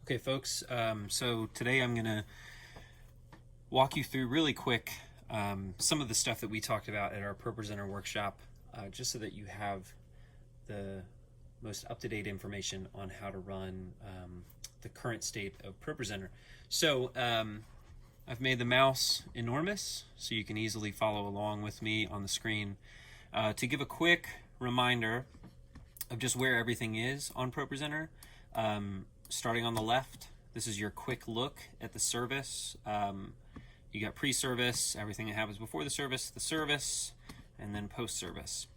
Okay, folks, so today I'm going to walk you through really quick some of the stuff that we talked about at our Propresenter workshop, just so that you have the most up-to-date information on how to run the current state of Propresenter. So I've made the mouse enormous so you can easily follow along with me on the screen. To give a quick reminder of just where everything is on Propresenter, starting on the left, this is your quick look at the service. You got pre-service, everything that happens before the service, and then post-service.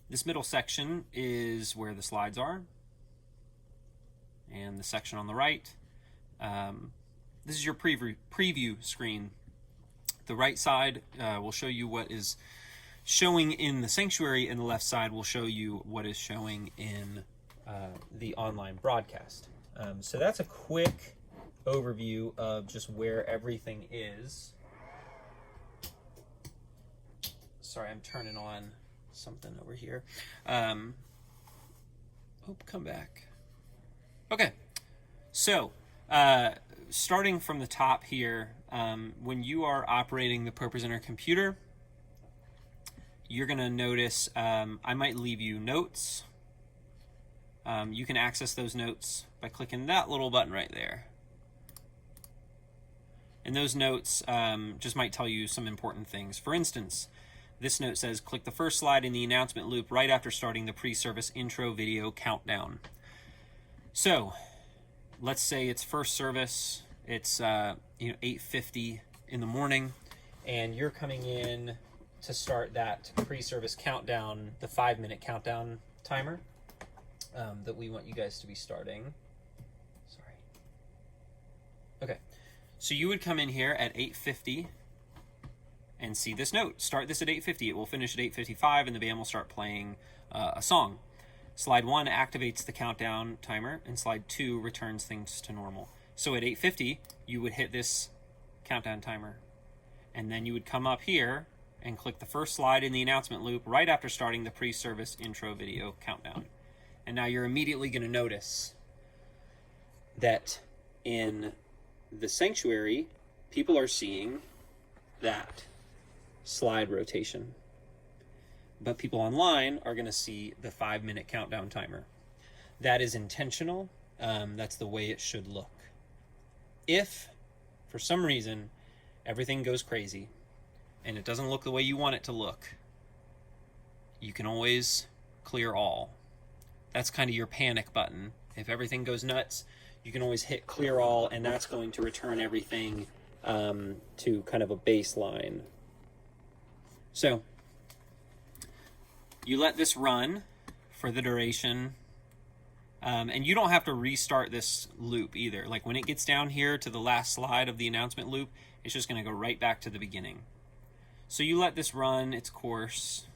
This middle section is where the slides are, and the section on the right. This is your preview screen. The right side will show you what is showing in the sanctuary, and the left side will show you what is showing in the online broadcast. So that's a quick overview of just where everything is. Sorry, I'm turning on something over here. Come back. Okay, so starting from the top here, when you are operating the Propresenter computer, you're going to notice I might leave you notes. You can access those notes by clicking that little button right there. And those notes just might tell you some important things. For instance, this note says, click the first slide in the announcement loop right after starting the pre-service intro video countdown. So let's say it's first service, it's 8:50 in the morning, and you're coming in to start that pre-service countdown, the 5-minute countdown timer that we want you guys to be starting. Sorry. Okay, so you would come in here at 8:50 and see this note. Start this at 8:50. It will finish at 8:55, and the band will start playing a song. Slide 1 activates the countdown timer, and slide 2 returns things to normal. So at 8:50, you would hit this countdown timer, and then you would come up here and click the first slide in the announcement loop right after starting the pre-service intro video countdown. And now you're immediately going to notice that in the sanctuary, people are seeing that slide rotation. But people online are going to see the 5-minute countdown timer. That is intentional. That's the way it should look. If, for some reason, everything goes crazy and it doesn't look the way you want it to look, you can always clear all. That's kind of your panic button. If everything goes nuts, you can always hit clear all, and that's going to return everything to kind of a baseline. So you let this run for the duration, and you don't have to restart this loop either. Like when it gets down here to the last slide of the announcement loop, it's just going to go right back to the beginning. So you let this run its course.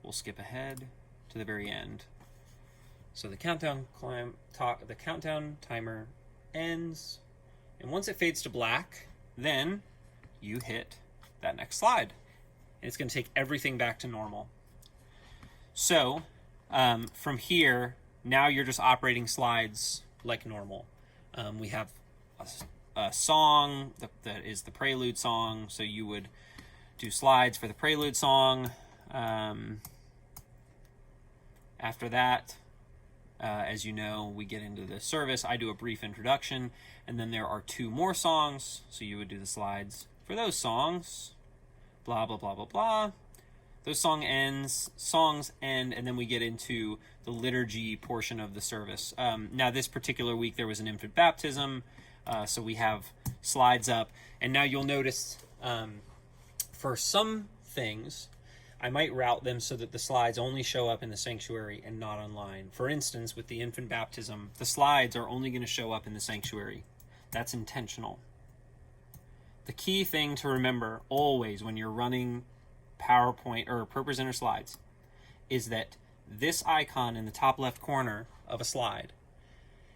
We'll skip ahead to the very end. So the countdown timer ends, and once it fades to black, then you hit that next slide. And it's going to take everything back to normal. So from here, now you're just operating slides like normal. We have a song that is the prelude song, so you would do slides for the prelude song. After that, as you know, we get into the service. I do a brief introduction, and then there are 2 more songs, so you would do the slides for those songs. Blah, blah, blah, blah, blah. Those songs end, and then we get into the liturgy portion of the service. Now, this particular week, there was an infant baptism, so we have slides up. And now you'll notice for some things, I might route them so that the slides only show up in the sanctuary and not online. For instance, with the infant baptism, the slides are only going to show up in the sanctuary. That's intentional. The key thing to remember always when you're running PowerPoint or Propresenter slides is that this icon in the top left corner of a slide,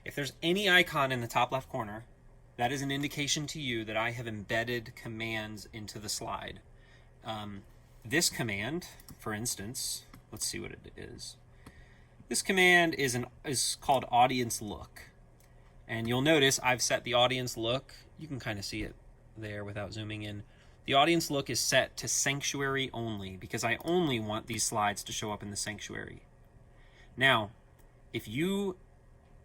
if there's any icon in the top left corner, that is an indication to you that I have embedded commands into the slide. This command, for instance, let's see what it is. This command is called audience look. And you'll notice I've set the audience look. You can kind of see it there without zooming in. The audience look is set to sanctuary only because I only want these slides to show up in the sanctuary. Now, if you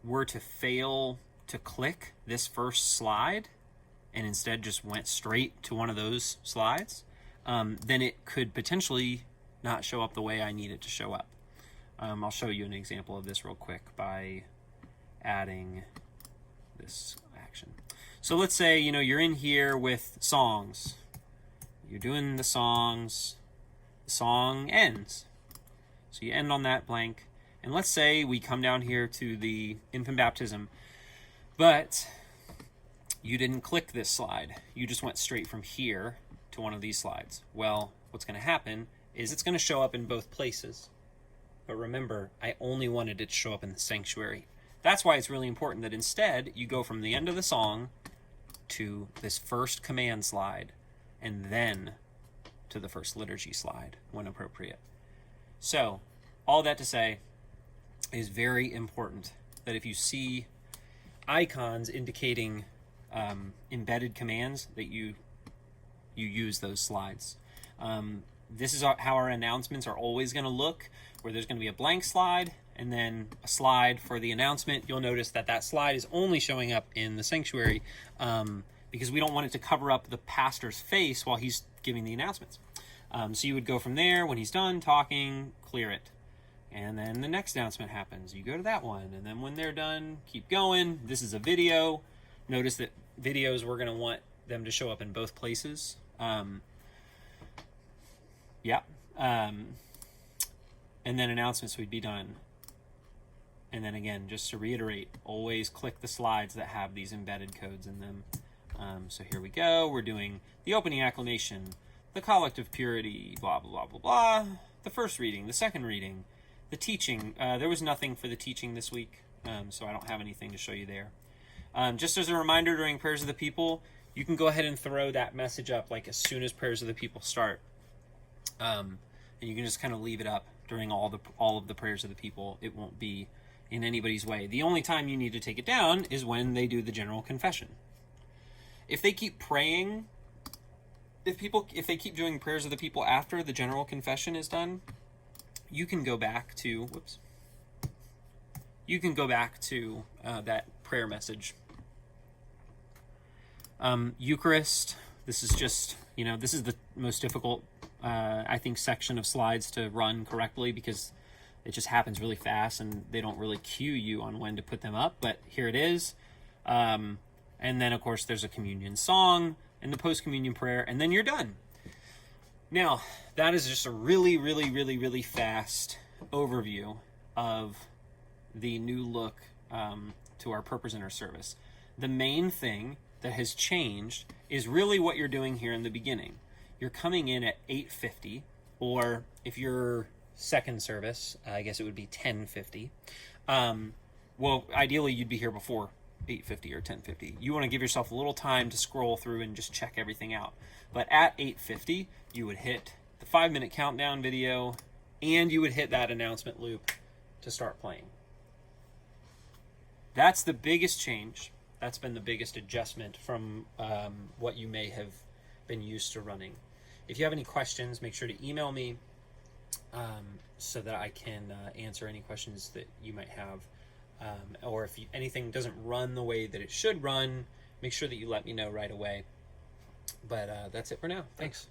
were to fail to click this first slide and instead just went straight to one of those slides, then it could potentially not show up the way I need it to show up. I'll show you an example of this real quick by adding this action. So let's say, you know, you're in here with songs. You're doing the songs. The song ends. So you end on that blank. And let's say we come down here to the infant baptism, but you didn't click this slide. You just went straight from here to one of these slides. Well, what's going to happen is it's going to show up in both places. But remember, I only wanted it to show up in the sanctuary. That's why it's really important that instead you go from the end of the song to this first command slide and then to the first liturgy slide when appropriate. So, all that to say, it is very important that if you see icons indicating embedded commands, that you use those slides. This is how our announcements are always going to look, where there's going to be a blank slide and then a slide for the announcement. You'll notice that that slide is only showing up in the sanctuary because we don't want it to cover up the pastor's face while he's giving the announcements. So you would go from there. When he's done talking, clear it. And then the next announcement happens. You go to that one. And then when they're done, keep going. This is a video. Notice that videos, we're going to want them to show up in both places. Yeah. And then announcements would be done. And then again, just to reiterate, always click the slides that have these embedded codes in them. So here we go. We're doing the opening acclamation, the collect of purity, blah, blah, blah, blah, blah. The first reading, the second reading, the teaching. There was nothing for the teaching this week, so I don't have anything to show you there. Just as a reminder, during Prayers of the People, you can go ahead and throw that message up like as soon as Prayers of the People start. And you can just kind of leave it up during all of the Prayers of the People. It won't be in anybody's way. The only time you need to take it down is when they do the general confession. If they keep praying, if they keep doing Prayers of the People after the general confession is done, you can go back to, that prayer message. Eucharist, this is just, this is the most difficult, I think, section of slides to run correctly because it just happens really fast and they don't really cue you on when to put them up, but here it is. And then, of course, there's a communion song and the post-communion prayer, and then you're done. Now, that is just a really, really, really, really fast overview of the new look to our Propresenter service. The main thing that has changed is really what you're doing here in the beginning. You're coming in at 8:50, or if you're second service, I guess it would be 10:50. Well, ideally, you'd be here before 8:50 or 10:50. You want to give yourself a little time to scroll through and just check everything out. But at 8:50, you would hit the 5-minute countdown video, and you would hit that announcement loop to start playing. That's the biggest change. That's been the biggest adjustment from what you may have been used to running. If you have any questions, make sure to email me so that I can answer any questions that you might have. Or if anything doesn't run the way that it should run, make sure that you let me know right away. But that's it for now. Thanks.